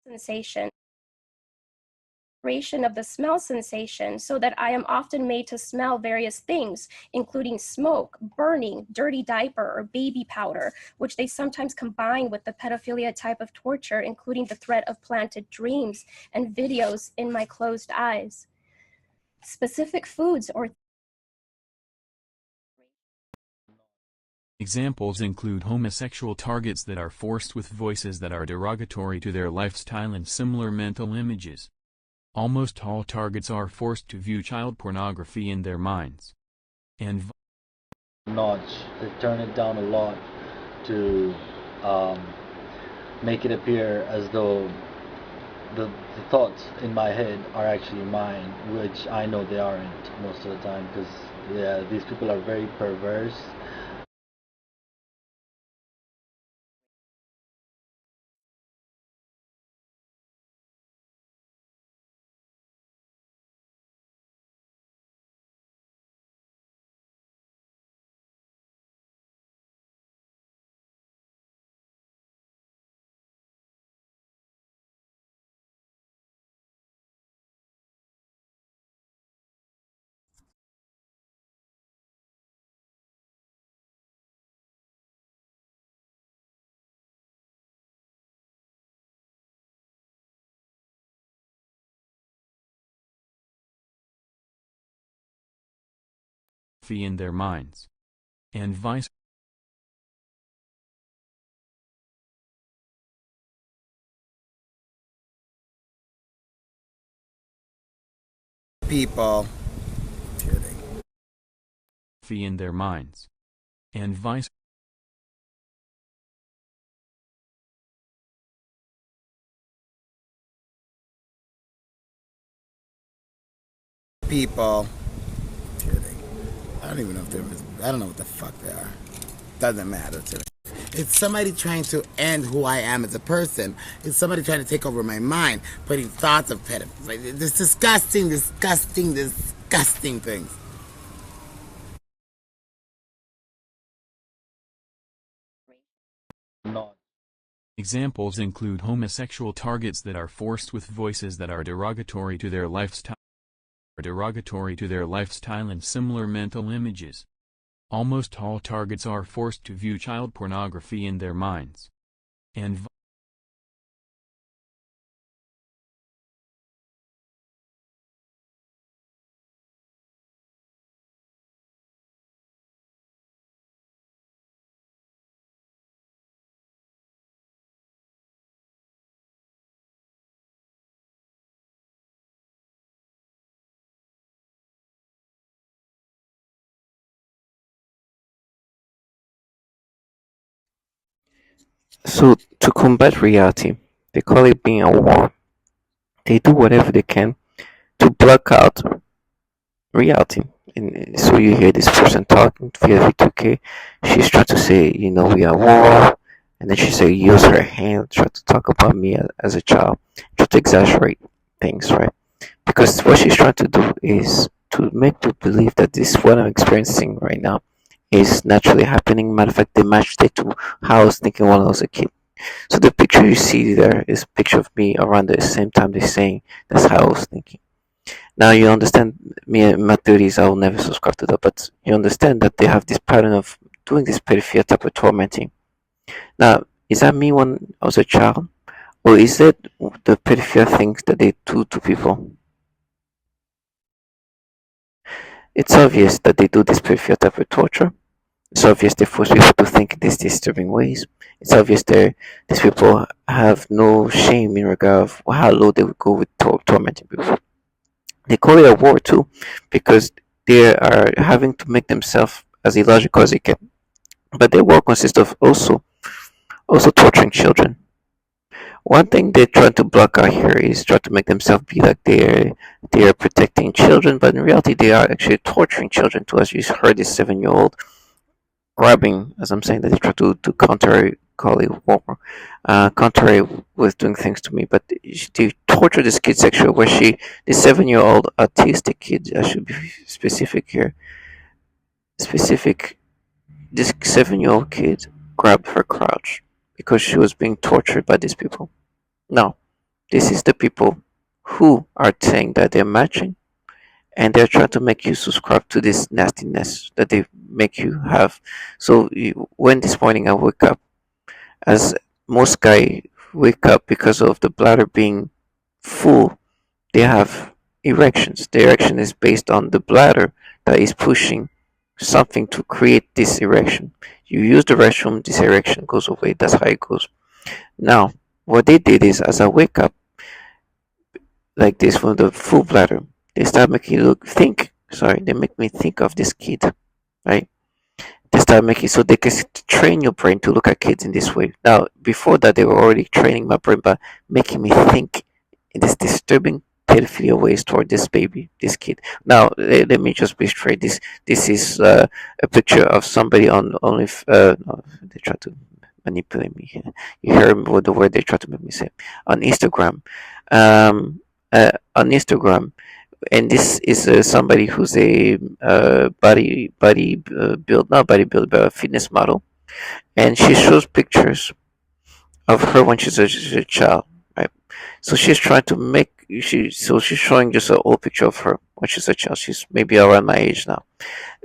sensation of the smell sensation, so that I am often made to smell various things, including smoke, burning, dirty diaper, or baby powder, which they sometimes combine with the pedophilia type of torture, including the threat of planted dreams and videos in my closed eyes. Specific foods or Examples include homosexual targets that are forced with voices that are derogatory to their lifestyle and similar mental images. Almost all targets are forced to view child pornography in their minds. And notch. They turn it down a lot to make it appear as though the thoughts in my head are actually mine, which I know they aren't most of the time, because yeah, these people are very perverse. in their minds. And vice people in their minds. And vice people I don't even know if they're, I don't know what the fuck they are. Doesn't matter to me. It's somebody trying to end who I am as a person. It's somebody trying to take over my mind, putting thoughts of pedophilia. This disgusting things. Not. Examples include homosexual targets that are forced with voices that are derogatory to their lifestyle and similar mental images. Almost all targets are forced to view child pornography in their minds. And So, to combat reality, they call it being a war. They do whatever they can to block out reality. And so you hear this person talking via V2K. She's trying to say, we are war. And then she say, use her hand, try to talk about me as a child, try to exaggerate things, right? Because what she's trying to do is to make you believe that this what I'm experiencing right now is naturally happening. Matter of fact, they matched it to how I was thinking when I was a kid. So the picture you see there is a picture of me around the same time they're saying that's how I was thinking. Now you understand me in my 30s, I will never subscribe to that, but you understand that they have this pattern of doing this pedophilia type of tormenting. Now, is that me when I was a child? Or is it the pedophilia things that they do to people? It's obvious that they do this pedophilia type of torture. It's obvious they force people to think in these disturbing ways. It's obvious these people have no shame in regard of how low they would go with tormenting people. They call it a war too, because they are having to make themselves as illogical as they can. But their war consists of also torturing children. One thing they're trying to block out here is try to make themselves be like they are protecting children, but in reality they are actually torturing children too. As you heard, this 7-year-old grabbing, as I'm saying, that they try to counter call it war, contrary with doing things to me, but they torture this kid sexually. Where the 7-year-old autistic kid, I should be specific here. This 7-year-old kid grabbed her crotch because she was being tortured by these people. Now, This is the people who are saying that they're matching, and they're trying to make you subscribe to this nastiness that they make you have. So when this morning I wake up, as most guys wake up because of the bladder being full, they have erections. The erection is based on the bladder that is pushing something to create this erection. You use the restroom, this erection goes away. That's how it goes. Now, what they did is, as I wake up like this from the full bladder, they start making you think. Sorry, they make me think of this kid, right? They start making so they can train your brain to look at kids in this way. Now, before that, they were already training my brain by making me think in this disturbing pedophilia ways toward this baby, this kid. Now, let me just be straight. This is a picture of somebody on only. No, they try to manipulate me. You hear what the word they try to make me say on Instagram. On Instagram, and this is somebody who's a body build, not bodybuilder, but a fitness model, and she shows pictures of her when she's a child, right? So she's trying to make she's showing just an old picture of her when she's a child. She's maybe around my age now.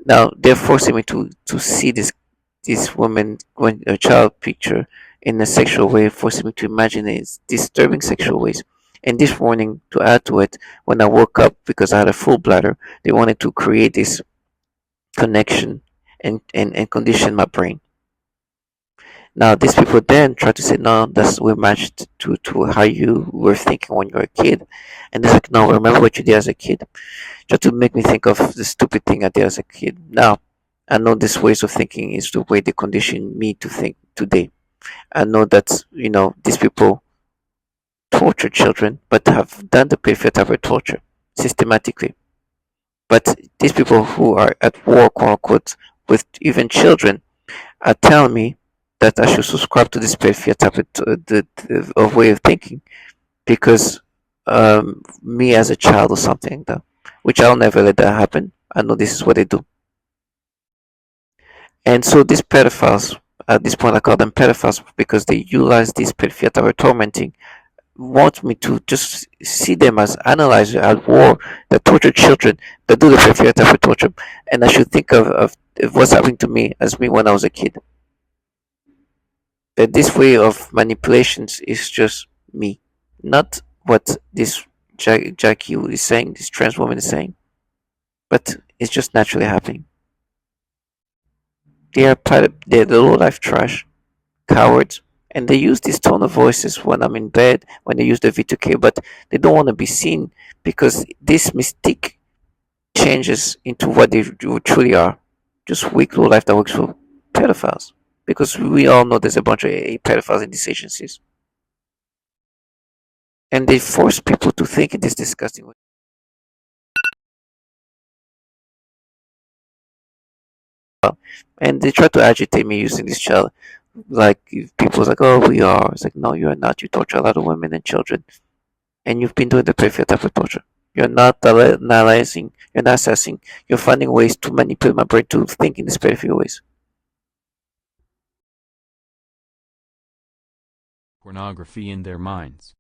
Now they're forcing me to see this woman when a child picture in a sexual way, forcing me to imagine it disturbing sexual ways. And this morning, to add to it, when I woke up because I had a full bladder, they wanted to create this connection and condition my brain. Now, these people then try to say, no, that's we're matched to how you were thinking when you were a kid. And they're like, no, remember what you did as a kid. Try to make me think of the stupid thing I did as a kid. Now, I know this ways of thinking is the way they condition me to think today. I know that, these people torture children, but have done the preferred type of torture systematically. But these people who are at war, quote unquote, with even children are telling me that I should subscribe to this preferred type of way of thinking because me as a child or something like that, which I'll never let that happen. I know this is what they do. And so these pedophiles, at this point I call them pedophiles because they utilize this pedophilia type of tormenting, want me to just see them as analyzers at war that torture children, that do the pedophilia type of torture, and I should think of what's happening to me as me when I was a kid. That this way of manipulations is just me, not what this Jackie is saying, this trans woman is saying, but it's just naturally happening. They're the low life trash, cowards, and they use this tone of voices when I'm in bed, when they use the V2K, but they don't want to be seen because this mystique changes into what they truly are, just weak low life that works for pedophiles. Because we all know there's a bunch of pedophiles in these agencies, and they force people to think in this disgusting way. And they try to agitate me using this child. Like people's like, oh, we are. It's like, no, you are not. You torture a lot of women and children, and you've been doing the perfect type of torture. You're not analyzing. You're not assessing. You're finding ways to manipulate my brain to think in these perfect ways. Pornography in their minds.